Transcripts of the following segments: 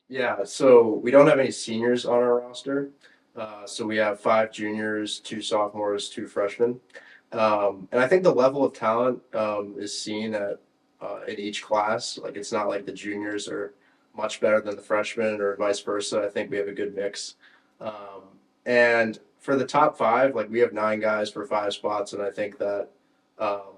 Yeah, so we don't have any seniors on our roster. So we have five juniors, two sophomores, two freshmen. And I think the level of talent is seen in each class. Like it's not like the juniors are much better than the freshmen or vice versa. I think we have a good mix. And for the top five, like we have nine guys for five spots, and I think that um,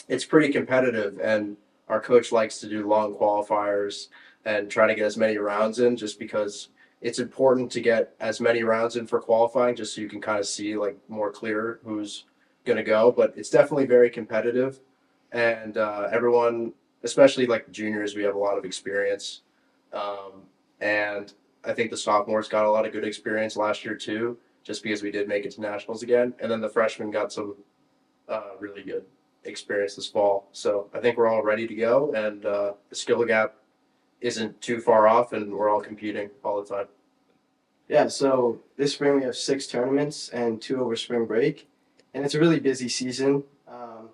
it's pretty competitive. And our coach likes to do long qualifiers and try to get as many rounds in, just because it's important to get as many rounds in for qualifying, just so you can kind of see like more clear who's going to go. But it's definitely very competitive, and everyone, especially like the juniors, we have a lot of experience, and I think the sophomores got a lot of good experience last year too, just because we did make it to nationals again, and then the freshmen got some really good experience this fall. So I think we're all ready to go, and the skill gap isn't too far off, and we're all competing all the time. Yeah, so this spring we have six tournaments and two over spring break, and it's a really busy season.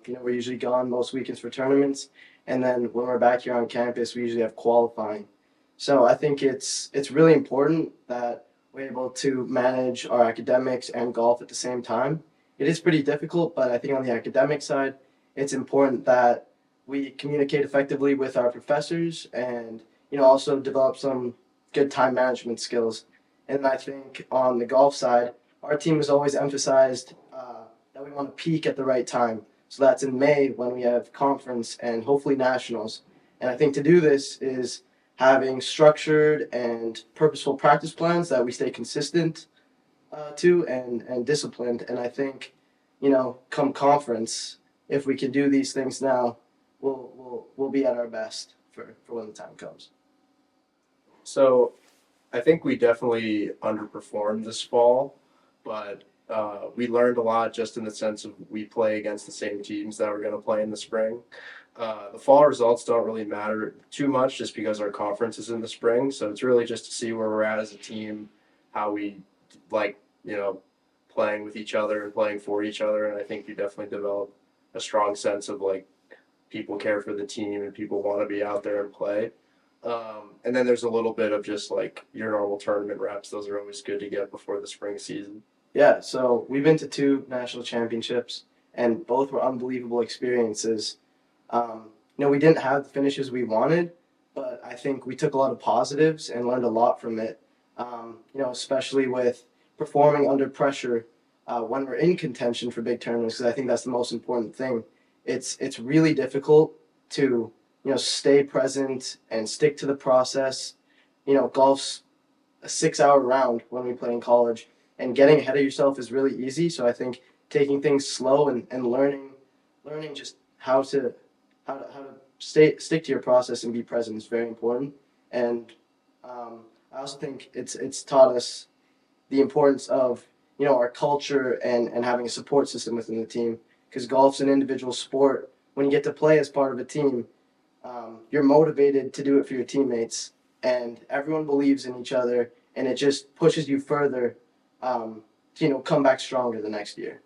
We're usually gone most weekends for tournaments, and then when we're back here on campus, we usually have qualifying. So I think it's really important that we're able to manage our academics and golf at the same time. It is pretty difficult, but I think on the academic side, it's important that we communicate effectively with our professors and also develop some good time management skills. And I think on the golf side, our team has always emphasized that we want to peak at the right time. So that's in May when we have conference and hopefully nationals. And I think to do this is having structured and purposeful practice plans that we stay consistent to and disciplined. And I think, come conference, if we can do these things now, we'll be at our best for when the time comes. So I think we definitely underperformed this fall, but we learned a lot just in the sense of we play against the same teams that we're going to play in the spring. The fall results don't really matter too much just because our conference is in the spring. So it's really just to see where we're at as a team, how we like, playing with each other and playing for each other. And I think you definitely develop a strong sense of like people care for the team and people want to be out there and play. And then there's a little bit of just like your normal tournament reps. Those are always good to get before the spring season. Yeah, so we've been to two national championships, and both were unbelievable experiences. We didn't have the finishes we wanted, but I think we took a lot of positives and learned a lot from it. Especially with performing under pressure when we're in contention for big tournaments, because I think that's the most important thing. It's really difficult to stay present and stick to the process. Golf's a 6 hour round when we play in college, and getting ahead of yourself is really easy. So I think taking things slow and learning just how to stick to your process and be present is very important. And I also think it's taught us the importance of our culture and having a support system within the team, because golf's an individual sport. When you get to play as part of a team, you're motivated to do it for your teammates, and everyone believes in each other, and it just pushes you further to come back stronger the next year.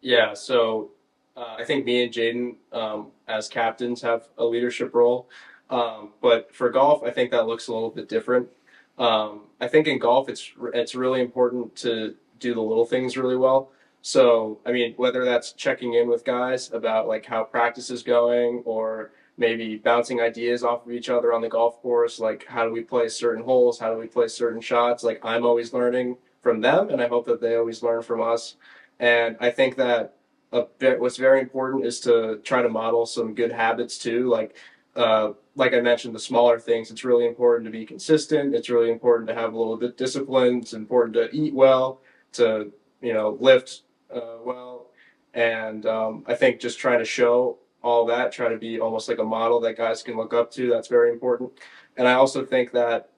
Yeah, so I think me and Jaden as captains have a leadership role. But for golf, I think that looks a little bit different. I think in golf, it's really important to do the little things really well. So, I mean, whether that's checking in with guys about like how practice is going, or maybe bouncing ideas off of each other on the golf course, like how do we play certain holes, how do we play certain shots? Like I'm always learning from them, and I hope that they always learn from us. And I think that what's very important is to try to model some good habits too, like I mentioned, the smaller things. It's really important to be consistent. It's really important to have a little bit of discipline. It's important to eat well, to lift well, and I think just trying to show all that, try to be almost like a model that guys can look up to. That's very important. And I also think that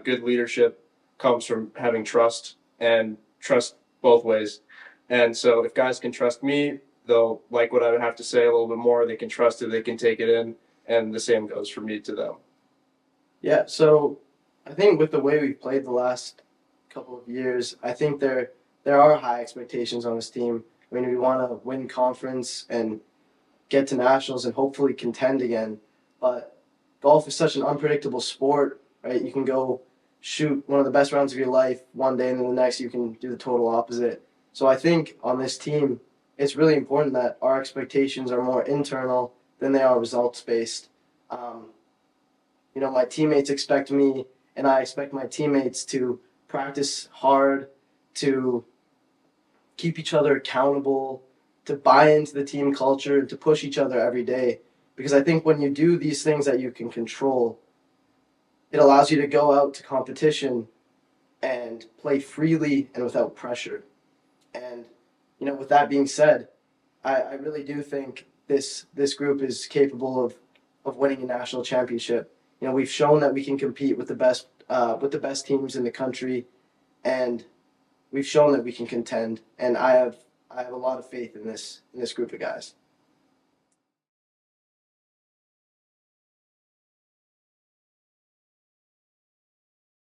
good leadership comes from having trust, and trust both ways. And so if guys can trust me, they'll like what I have to say a little bit more. They can trust it. They can take it in, and the same goes for me to them. Yeah, so I think with the way we've played the last couple of years, I think there are high expectations on this team. I mean, we want to win conference and get to nationals and hopefully contend again. But golf is such an unpredictable sport. right? You can go shoot one of the best rounds of your life one day, and then the next you can do the total opposite. So I think on this team, it's really important that our expectations are more internal than they are results based. Um, my teammates expect me, and I expect my teammates to practice hard, to keep each other accountable, to buy into the team culture, and to push each other every day. Because I think when you do these things that you can control, it allows you to go out to competition and play freely and without pressure. And with that being said, I really do think this group is capable of winning a national championship. We've shown that we can compete with the best teams in the country, and we've shown that we can contend. And I have a lot of faith in this group of guys.